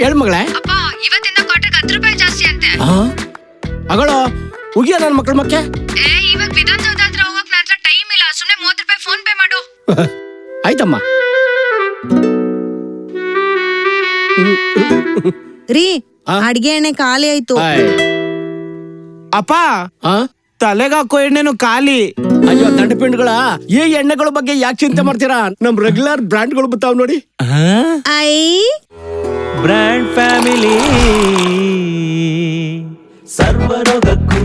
ಹೇಳ್ ಮಗಳೇ. ಇವತ್ತಿಂದ ಕ್ವಾರ್ಟರ್ಗೆ 10 ರೂಪಾಯಿ ಜಾಸ್ತಿ ಅಂತೆ. ಅಗಳು ಉಗಿಯ ನನ್ನ ಮಕ್ಕಳ ಮಕ್ಕೆ. ಇವಾಗ ವಿಧಾನಸೌಧ ಹತ್ರ ಹೋಗಕ್ ನನ್ನ ಹತ್ರ ಟೈಮ್ ಇಲ್ಲ. ಸುಮ್ನೆ 30 ರೂಪಾಯಿ ಫೋನ್ ಪೇ ಮಾಡು. ಆಯ್ತಮ್ಮ. ರೀ ಅಡ್ಗೆ ಎಣ್ಣೆ ಖಾಲಿ ಆಯ್ತು. ಅಪ್ಪ ತಲೆಗಾಕೋ ಎಣ್ಣೆನು ಖಾಲಿ. ಅಯ್ಯೋ ದಂಡಪಿಂಡ್ಗಳ ಈ ಎಣ್ಣೆಗಳ ಬಗ್ಗೆ ಯಾಕೆ ಚಿಂತೆ ಮಾಡ್ತೀರಾ? ನಮ್ ರೆಗ್ಯುಲರ್ ಬ್ರಾಂಡ್ಗಳು ಬರ್ತಾವ್ ನೋಡಿ. ಐ ಬ್ರ್ಯಾಂಡ್ ಫ್ಯಾಮಿಲಿ ಸರ್ವರೋಗಕ್ಕೂ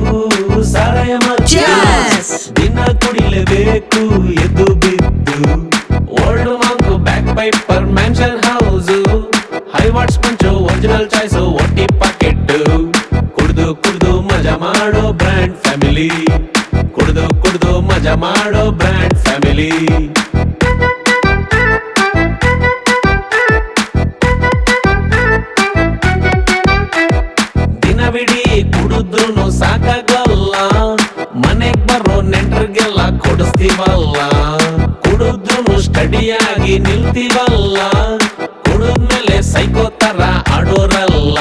ಸಹಾಯ ದಿನ ಕುಡಿಲೇಬೇಕು ಎದ್ದು ಬಿದ್ದು. Old Monk Bagpiper Mansion House Haywards punch original choice ಒಟ್ಟಿ ಪಾಕೆಟ್. ಕುಡ್ದು ಕುಡ್ದು ಮಜಾ ಮಾಡೋ ಬ್ರ್ಯಾಂಡ್ ಫ್ಯಾಮಿಲಿ. ಕುಡ್ದು ಕುಡ್ದು ಮಜಾ ಮಾಡೋ ಬ್ರ್ಯಾಂಡ್ ಫ್ಯಾಮಿಲಿ. ದಿನವಿಡೀ ಕುಡಿದ್ರು ಸಾಕಾಗಲ್ಲ. ಮನೆಗ್ ಬರೋ ನೆಂಟ್ರಿಗೆಲ್ಲ ಕೊಡಿಸ್ತೀವಲ್ಲ. ಕುಡಿದ್ರು ಸ್ಟಡಿಯಾಗಿ ನಿಲ್ತೀವಲ್ಲ. ಕುಡಿದ್ಮೇಲೆ ಸೈಕೋ ತರ ಆಡೋರಲ್ಲ.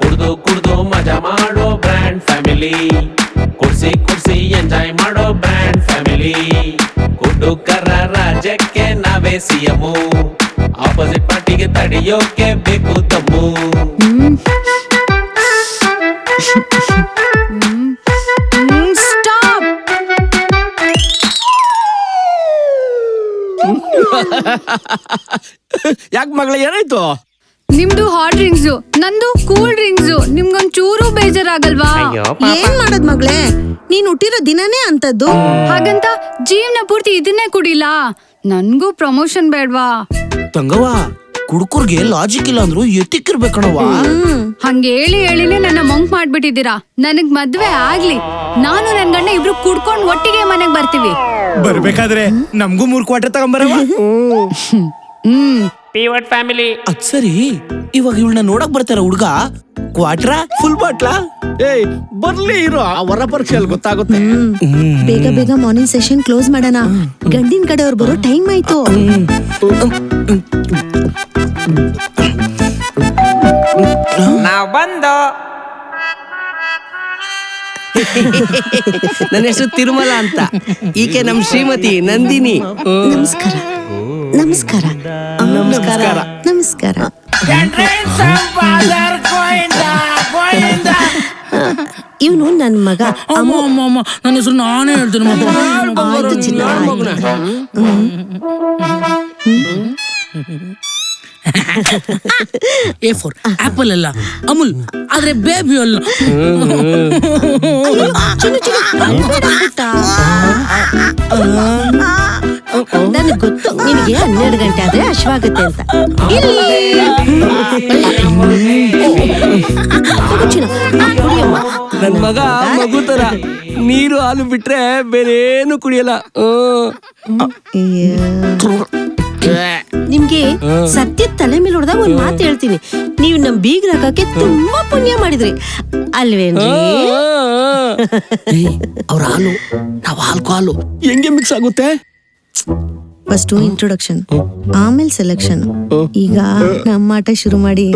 ಕುಡ್ದು ಕುಡ್ದು ಮಜಾ ಮಾಡೋ ಬ್ರ್ಯಾಂಡ್ ಫ್ಯಾಮಿಲಿ. ಕುಡ್ಸಿ ಕುಡ್ಸಿ ಎಂಜಾಯ್ ಮಾಡೋ ಬ್ರ್ಯಾಂಡ್ ಫ್ಯಾಮಿಲಿ. ಕುಡುಕರ ರಾಜ್ಯಕ್ಕೆ ನಾವೇ ಸಿಎಮು. ಆಪೋಸಿಟ್ ಪಾರ್ಟಿಗೆ ತಡೆಯೋಕೆ ಬೇಕು ತಮ್ಮು. ಸ್ಟಾಪ್. ಯಾಕೆ ಮಗಳ ಏನಾಯ್ತು? ನಿಮ್ದು ಹಾಟ್ ಡ್ರಿಂಕ್ಸ್, ನಂದು ಕೂಲ್ ಡ್ರಿಂಕ್ಸ್. ನಿಮ್ಗೊಂದ್ ಚೂರು ಬೇಜಾರಾಗಲ್ವಾ? ಏನ್ ಮಾಡೋದ್ ಮಗ್ಳೇ, ನೀನ್ ಹುಟ್ಟಿರೋ ದಿನನೇ ಅಂತದ್ದು. ಹಾಗಂತ ಜೀವನ ಪೂರ್ತಿ ಇದನ್ನೇ ಕುಡಿಲ್ಲ. ನನ್ಗೂ ಪ್ರಮೋಷನ್ ಬೇಡ್ವಾ? ತಂಗವ್ವ, ಕುಡ್ಕುರ್ಗೆ ಲಾಜಿಕ್ ಇಲ್ಲ ಅಂದ್ರು ಎತ್ತಿಕ್ಕಿರ್ಬೇಕಣವ್ವ. ಹಂಗೆ ಹೇಳಿನೇ ನನ್ನ ಮಂಕ್ ಮಾಡ್ಬಿಟ್ಟಿದ್ದೀರಾ. ನನಗ್ ಮದ್ವೆ ಆಗ್ಲಿ, ನಾನು ನನ್ ಗಂಡ ಇಬ್ರು ಕುಡ್ಕೊಂಡ್ ಒಟ್ಟಿಗೆ ಮನೆಗ್ ಬರ್ತೀವಿ. ಬರ್ಬೇಕಾದ್ರೆ ನಮ್ಗೂ 3 ಕ್ವಾರ್ಟರ್ ತಗೊಂಬರವ. Pivot family. ಅದ್ ಸರಿ, ಇವಾಗ ಇವಳನ್ನ ನೋಡಕ್ ಬರ್ತಾರ ಹುಡ್ಗ ಕ್ವಾರ್ಟ್ರಾ ಫುಲ್ ಬಾಟ್ಲಾ? ಏಯ್ ಬರ್ಲಿ ಇರೋ, ಆ ಹೊರ ಪರೀಕ್ಷೆಯಲ್ಲಿ ಗೊತ್ತಾಗುತ್ತೆ. ಬೇಗ ಬೇಗ ಮಾರ್ನಿಂಗ್ ಸೆಷನ್ ಕ್ಲೋಸ್ ಮಾಡೋಣ. ಗಂಡಿನ ಕಡೆಯವ್ರು ಬರೋ ಟೈಮ್ ಆಯ್ತು. ನಾವ್ ಬಂದು. ನನ್ನ ಹೆಸರು ತಿರುಮಲ ಅಂತ. ಈಕೆ ನಮ್ ಶ್ರೀಮತಿ ನಂದಿನಿ. ನಮಸ್ಕಾರ ನಮಸ್ಕಾರ ನಮಸ್ಕಾರ. ನಮಸ್ಕಾರ. ಇವನು ನನ್ ಮಗ. ನನ್ನ ಹೆಸರು ನಾನೇ ಹೇಳ್ತೇನೆ. ಆಯ್ತು ಚಿನ್ನ, A4 ಆಪಲ್ ಅಲ್ಲ, ಅಮೂಲ್ ಆದ್ರೆ ಬೇಬಿ ಅಲ್ಲ. ನನಗೆ ಗೊತ್ತು ನಿನಗೆ 12 ಗಂಟೆ ಆದ್ರೆ ಹಶ್ವಾಗುತ್ತೆ ಅಂತ. ನನ್ ಮಗ ಮಗು ತರ ನೀರು ಹಾಲು ಬಿಟ್ರೆ ಬೇರೆ ಏನು ಕುಡಿಯಲ್ಲ. ನಿಮ್ಗೆ ಸತ್ಯ ತಲೆ ಮೇಲೆ ಹೊಡೆದಾಗ ಒಂದ್ ಮಾತು ಹೇಳ್ತೀನಿ. ನೀವು ನಮ್ ಬೀಗ್ರ ಹಾಕಕ್ಕೆ ತುಂಬಾ ಪುಣ್ಯ ಮಾಡಿದ್ರಿ ಅಲ್ವೇನ್ರಿ? ಅವ್ರ ಹಾಲು, ನಾವ್ ಹಾಲು ಹೆಂಗೆ ಮಿಕ್ಸ್ ಆಗುತ್ತೆ? ಫಸ್ಟ್ ಇಂಟ್ರೊಡಕ್ಷನ್, ಆಮೇಲೆ ಸೆಲೆಕ್ಷನ್. ಈಗ ನಮ್ಮ ಆಟ ಶುರು ಮಾಡಿ.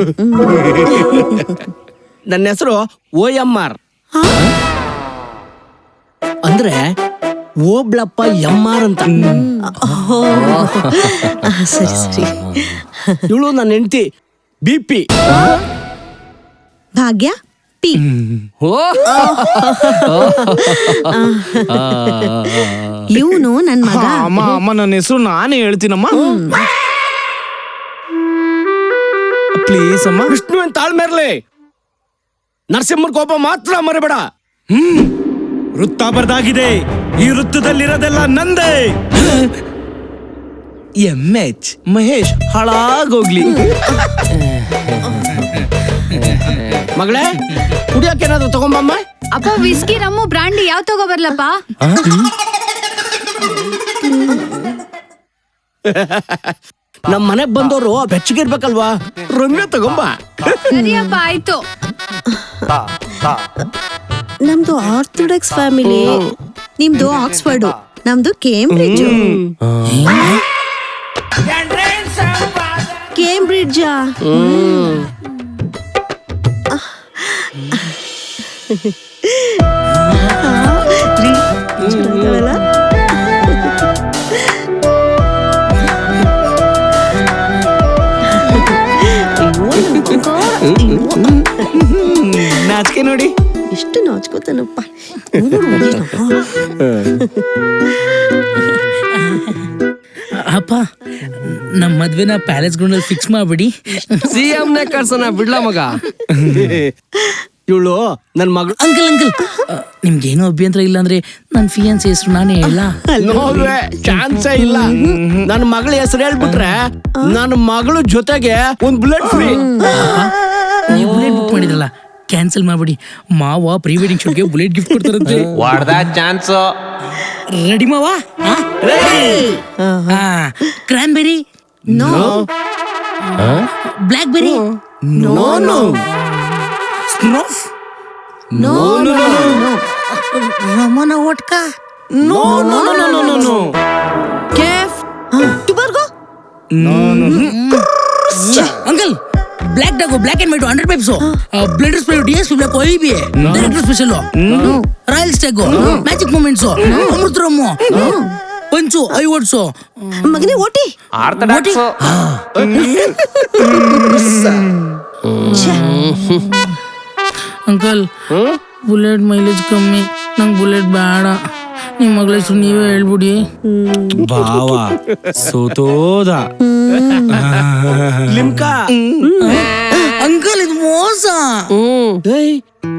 ನನ್ನ ಹೆಸರು OMR ಅಂದ್ರೆ ಓಬ್ಳಪ್ಪ MR ಅಂತ. ಸರಿ ಸರಿ. ಇವಳು ನನ್ನ ಹೆಂಡತಿ BP. ಭಾಗ್ಯ P. ಇವನು ನನ್ ಮಗ. ಅಮ್ಮ ನನ್ನ ಹೆಸರು ನಾನೇ ಹೇಳ್ತೀನಮ್ಮ. ಪ್ಲೀಸ್ ಅಮ್ಮ. ವಿಷ್ಣುವಿನ ತಾಳ್ಮೇರ್ಲಿ, ನರಸಿಂಹನ ಕೋಪ ಮಾತ್ರ ಮರಿಬೇಡ. ವೃತ್ತ ಬರ್ದಾಗಿದೆ, ಈ ವೃತ್ತದಲ್ಲಿರೋದೆಲ್ಲ ನಂದೇ. MH ಮಹೇಶ್ ಹಾಳಾಗೋಗ್ಲಿ. ಮಗಳೇ ಕುಡಿಯಕ್ಕೆ ಏನಾದ್ರು ತಗೊಂಬಮ್ಮ. ಅಪ್ಪ ವಿಸ್ಕಿ, ರಮ್ಮು, ಬ್ರಾಂಡಿ ಯಾವ ತಗೋಬರ್ಲಪ್ಪ? ನಮ್ ಮನೆಗ್ ಬಂದವರು ಬೆಚ್ಚಗಿರ್ಬೇಕಲ್ವಾ, ರಮ್ಯ ತಗೊಂಬ. ಸರಿಯಪ್ಪ, ಆಯ್ತು. ನಮ್ದು ಆರ್ಥೋಡಾಕ್ಸ್ ಫ್ಯಾಮಿಲಿ, ನಿಮ್ದು ಆಕ್ಸ್ಫರ್ಡ್, ನಮ್ದು ಕೇಂಬ್ರಿಡ್ಜ್. ಫ್ರಿಡ್ಜಾ? ನಾಚಿಕೆ ನೋಡಿ. ಎಷ್ಟು ನಾಚ್ಕೋತಾನಪ್ಪ. ಅಪ್ಪ ನಮ್ಮ ಮದ್ವೆನ ಪ್ಯಾಲೇಸ್ ಗ್ರೌಂಡ್ ಅಲ್ಲಿ ಫಿಕ್ಸ್ ಮಾಡ್ಬಿಡಿ. CM ನೇ ಕರ್ಸೋಣ ಬಿಡ್ಲಾ ಮಗ. ಇವಳು ನನ್ ಮಗಳು. ಅಂಕಲ್ ಅಂಕಲ್ ನಿಮ್ಗೇನೋ ಅಭ್ಯಂತರ ಇಲ್ಲ ಅಂದ್ರೆ ನನ್ನ ಫಿಯಾನ್ಸಿ ಹೆಸರು ನಾನೇ ಹೇಳ. ನೋಡ್ರೆ ಚಾನ್ಸೇ ಇಲ್ಲ. ನನ್ನ ಮಗಳ ಹೆಸರು ಹೇಳ್ಬಿಟ್ರೆ ನನ್ನ ಮಗಳ ಜೊತೆಗೆ ಒಂದ್ ಬುಲೆಟ್ ಫ್ರೀ. ನೀವು ಬುಲೆಟ್ ಬುಕ್ ಮಾಡಿದ್ರಲ್ಲ ಕ್ಯಾನ್ಸಲ್ ಮಾಡ್ಬಿಡಿ. ಮಾವ ಪ್ರೀ ವೆಡ್ಡಿಂಗ್ ಶೂಟ್ಗೆ ಬುಲೆಟ್ ಗಿಫ್ಟ್ ಕೊಡ್ತಾರಂತೆ. ವಾಡ್ದ ಚಾನ್ಸ್. ರೆಡಿ ಮಾವ? Cranberry? No. Black berry? No no ಸ್ನೋಫ್? No no no. ರಮನ vodka? No no no no no no. ಕೆಫ್? Tuborg? Uncle Black Dog, Black and White 100 Pipers, Blenders ಸ್ಪ್ರೇ, DSP black, OIB, Director's Special, Royal Stag, Magic Moments, Amrut rum, punch, ಐವಟ್ಸು. ಮಗನೇ ಓಟಿ. Orthodox. Uncle bullet mileage ಕಮ್ಮಿ, ನಂಗೆ bullet ಬೇಡ. ನಿಮ್ಮ ಮಗಳ ಹೆಸರು ನೀವೇ ಹೇಳ್ಬಿಡಿ. ಬಾವ ಸೋತೋದ. ಲಿಮ್ಕಾ. ಅಂಕಲ್ ಇದು ಮೋಸ.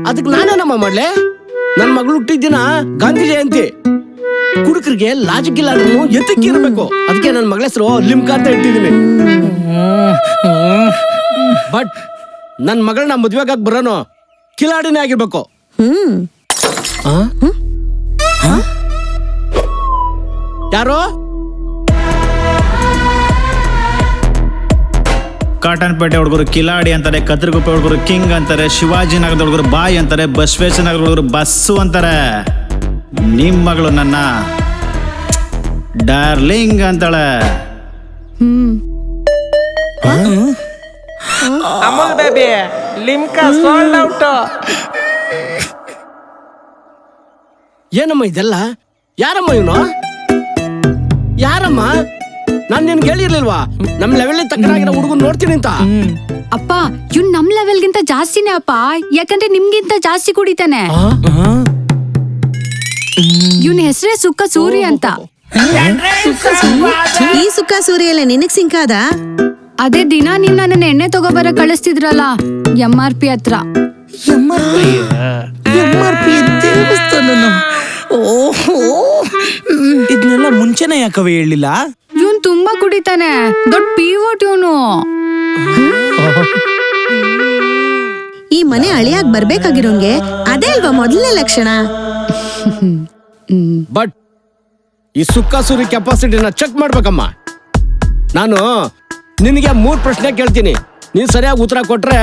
ಅದಕ್ಕೆ ನಾನೇನಮ್ಮ ಮಾಡ್ಲೆ? ನನ್ ಮಗಳು ಹುಟ್ಟಿದ ದಿನ ಗಾಂಧಿ ಜಯಂತಿ. ಕುಡುಕರಿಗೆ ಲಾಜಿಕ್ ಇಲ್ಲ ಅಂದ್ರೂ ಎತ್ತಕ್ಕೆ ಇರ್ಬೇಕು. ಅದಕ್ಕೆ ನನ್ನ ಮಗಳ ಹೆಸರು ಲಿಮ್ಕಾ ಅಂತ ಇಟ್ಟಿದ್ದೀನಿ. ಬಟ್ ನನ್ ಮಗಳನ್ನ ಮದ್ವೆಗಾಗಿ ಬರೋನು ಕಿಲಾಡಿನೇ ಆಗಿರ್ಬೇಕು. ಯಾರೋ ಕಾಟನ್ಪೇಟೆ ಹುಡುಗರು ಕಿಲಾಡಿ ಅಂತಾರೆ, ಕತ್ರಗುಪ್ಪೆ ಹುಡುಗರು ಕಿಂಗ್ ಅಂತಾರೆ, ಶಿವಾಜಿನಗರದ ಹುಡುಗರು ಬಾಯ್ ಅಂತಾರೆ, ಬಸವೇಶ್ವರನಗರದ ಹುಡುಗರು ಬಸ್ಸು ಅಂತಾರೆ. ನಿಮ್ ಮಗಳು ನನ್ನ ಡಾರ್ಲಿಂಗ್ ಅಂತಾಳೆ. Amul baby Limca sold out. ಏನಮ್ಮ ಇದೆಲ್ಲ? ಯಾರಮ್ಮ ಇವನು? ಯಾರಮ್ಮ? ನಾನ್ ನಿನ್ಗೆ ಹೇಳಿರ್ಲಿಲ್ವಾ ನಮ್ ಲೆವೆಲ್ ತಕ್ಕನಾಗಿರೋ ಹುಡುಗನ್ ನೋಡ್ತೀನಿ ಅಂತ? ಅಪ್ಪ ಇವ್ನ್ ನಮ್ ಲೆವೆಲ್ಗಿಂತ ಜಾಸ್ತಿನೇ ಅಪ್ಪ. ಯಾಕಂದ್ರೆ ನಿಮ್ಗಿಂತ ಜಾಸ್ತಿ ಕುಡಿತಾನೆ. ಇವನ್ ಹೆಸರೇ ಸುಕ್ಕ ಸೂರಿ ಅಂತ. ಈ ಸುಕ್ಕ ಸೂರ್ಯ ಎಲ್ಲ ನಿನಗ್ ಸಿಂಕಾದ? ಅದೇ ದಿನ ನೀವ್ ನನ್ನ ಎಣ್ಣೆ ತಗೋಬರ ಕಳಿಸ್ತಿದ್ರಲ್ಲ MRP ಹತ್ರ. ಇದನ್ನೆಲ್ಲ ಮುಂಚೆನೆ ಯಾಕವೇ ಹೇಳಿಲ್ಲ? ಇವನ್ ತುಂಬಾ ಕುಡಿತಾನೆ, ದೊಡ್ಡ ಪಿವೋಟ್ ಇವನು. ಈ ಮನೆ ಅಳಿಯಾಗ್ ಬರ್ಬೇಕಾಗಿರೋಂಗೆ ಅದೇ ಅಲ್ವಾ ಮೊದಲನೇ ಲಕ್ಷಣ? ಬಟ್ ಈ ಸುಕ್ಕ ಸೂರಿ ಕೆಪಾಸಿಟಿನ ಚೆಕ್ ಮಾಡ್ಬೇಕಮ್ಮ. ನಾನು ನಿನಗೆ 3 ಪ್ರಶ್ನೆ ಕೇಳ್ತೀನಿ. ನೀನ್ ಸರಿಯಾಗಿ ಉತ್ತರ ಕೊಟ್ರೆ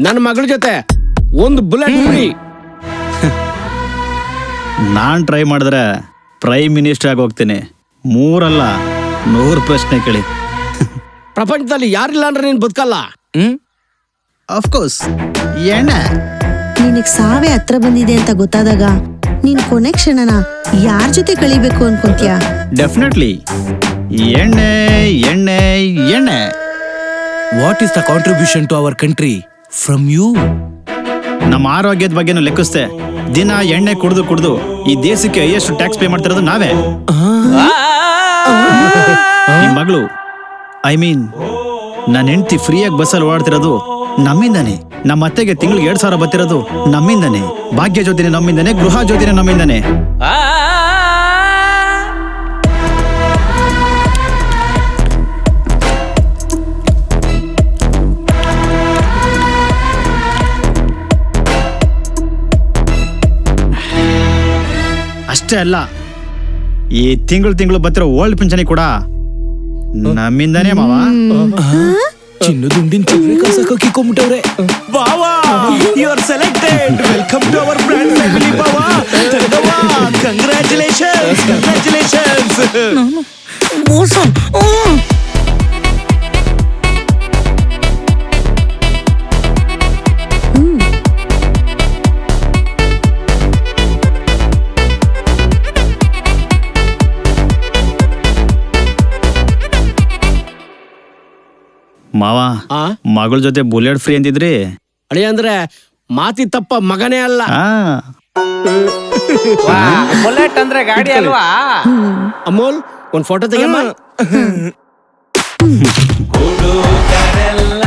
ನನ್ನ ಮಗಳ ಜೊತೆ ಒಂದು ಬುಲೆಟ್ ಫ್ರೀ. ನಾನ್ ಟ್ರೈ ಮಾಡಿದ್ರೆ ಪ್ರೈಮ್ ಮಿನಿಸ್ಟರ್ ಆಗಿ ಹೋಗ್ತೀನಿ. 3 ಅಲ್ಲ 100 ಪ್ರಶ್ನೆ ಕೇಳಿ. ಪ್ರಪಂಚದಲ್ಲಿ ಯಾರಿಲ್ಲ ಅಂದ್ರೆ ನೀನ್ ಬದುಕಲ್ಲ. ಅಫ್ಕೋರ್ಸ್ ಎಣ್ಣೆ. ನಿನಗ್ ಸಾವೇ ಹತ್ರ ಬಂದಿದೆ ಅಂತ ಗೊತ್ತಾದಾಗ ನೀನ್ ಕೊನೆ ಕ್ಷಣನ ಯಾರ್ ಜೊತೆ ಕಳಿಬೇಕು ಅನ್ಕೊಂತೀಯ? ಡೆಫಿನೆಟ್ಲಿ ಎಣ್ಣೆ ಎಣ್ಣೆ ಎಣ್ಣೆ. What is the contribution to our country from you? ನಮ್ಮ ಆರೋಗ್ಯದ ಬಗ್ಗೆನೂ ಲೆಕ್ಕಿಸ್ತೆ. ದಿನ ಎಣ್ಣೆ ಕುಡಿದು ಈ ದೇಶಕ್ಕೆ ಎಷ್ಟು ಟ್ಯಾಕ್ಸ್ ಪೇ ಮಾಡ್ತಿರೋದು ನಾವೇ. ನಿಮ್ ಮಗಳು ಐ ಮೀನ್ ನನ್ನ ಹೆಂಡತಿ ಫ್ರೀಯಾಗಿ ಬಸ್ಸಲ್ಲಿ ಓಡಾಡ್ತಿರೋದು ನಮ್ಮಿಂದಾನೆ. ನಮ್ಮ ಅತ್ತೆಗೆ ತಿಂಗಳಿಗೆ 2,000 ಬರ್ತಿರೋದು ನಮ್ಮಿಂದಾನೆ. ಭಾಗ್ಯ ಜ್ಯೋತಿನೇ ನಮ್ಮಿಂದಾನೆ, ಗೃಹ ಜ್ಯೋತಿನೇ ನಮ್ಮಿಂದಾನೆ. ಅಷ್ಟೇ ಅಲ್ಲ, ಈ ತಿಂಗಳು ಬರ್ತಿರೋ ಓಲ್ಡ್ ಪಿಂಚಣಿ ಕೂಡ ನಮ್ಮಿಂದಾನೇ ಮಾವ. ಚಿನ್ನದುಂಡಿನ ಚಿಗ್ರೆ ಕಳ್ಸಕ್ಕೆ ಕಿಕ್ಕೊಂಬಿಟ್ಟವ್ರೆ. ಬಾವಾ you are selected. Welcome to our brand family ಬಾವಾ. Congratulations congratulations. ಮೋಸ. ಮಾವ ಆ ಮಗಳ ಜೊತೆ ಬುಲೆಟ್ ಫ್ರೀ ಅಂತಿದ್ರಿ. ಅಳಿ ಅಂದ್ರೆ ಮಾತಿ ತಪ್ಪ ಮಗನೇ ಅಲ್ಲ. ಆ ಬುಲೆಟ್ ಅಂದ್ರೆ ಗಾಡಿ ಅಲ್ವಾ? ಅಮೋಲ್ ಒಂದ್ ಫೋಟೋ ತೆಗೆಯಮ್ಮ. ಹುಡುಗರೆಲ್ಲ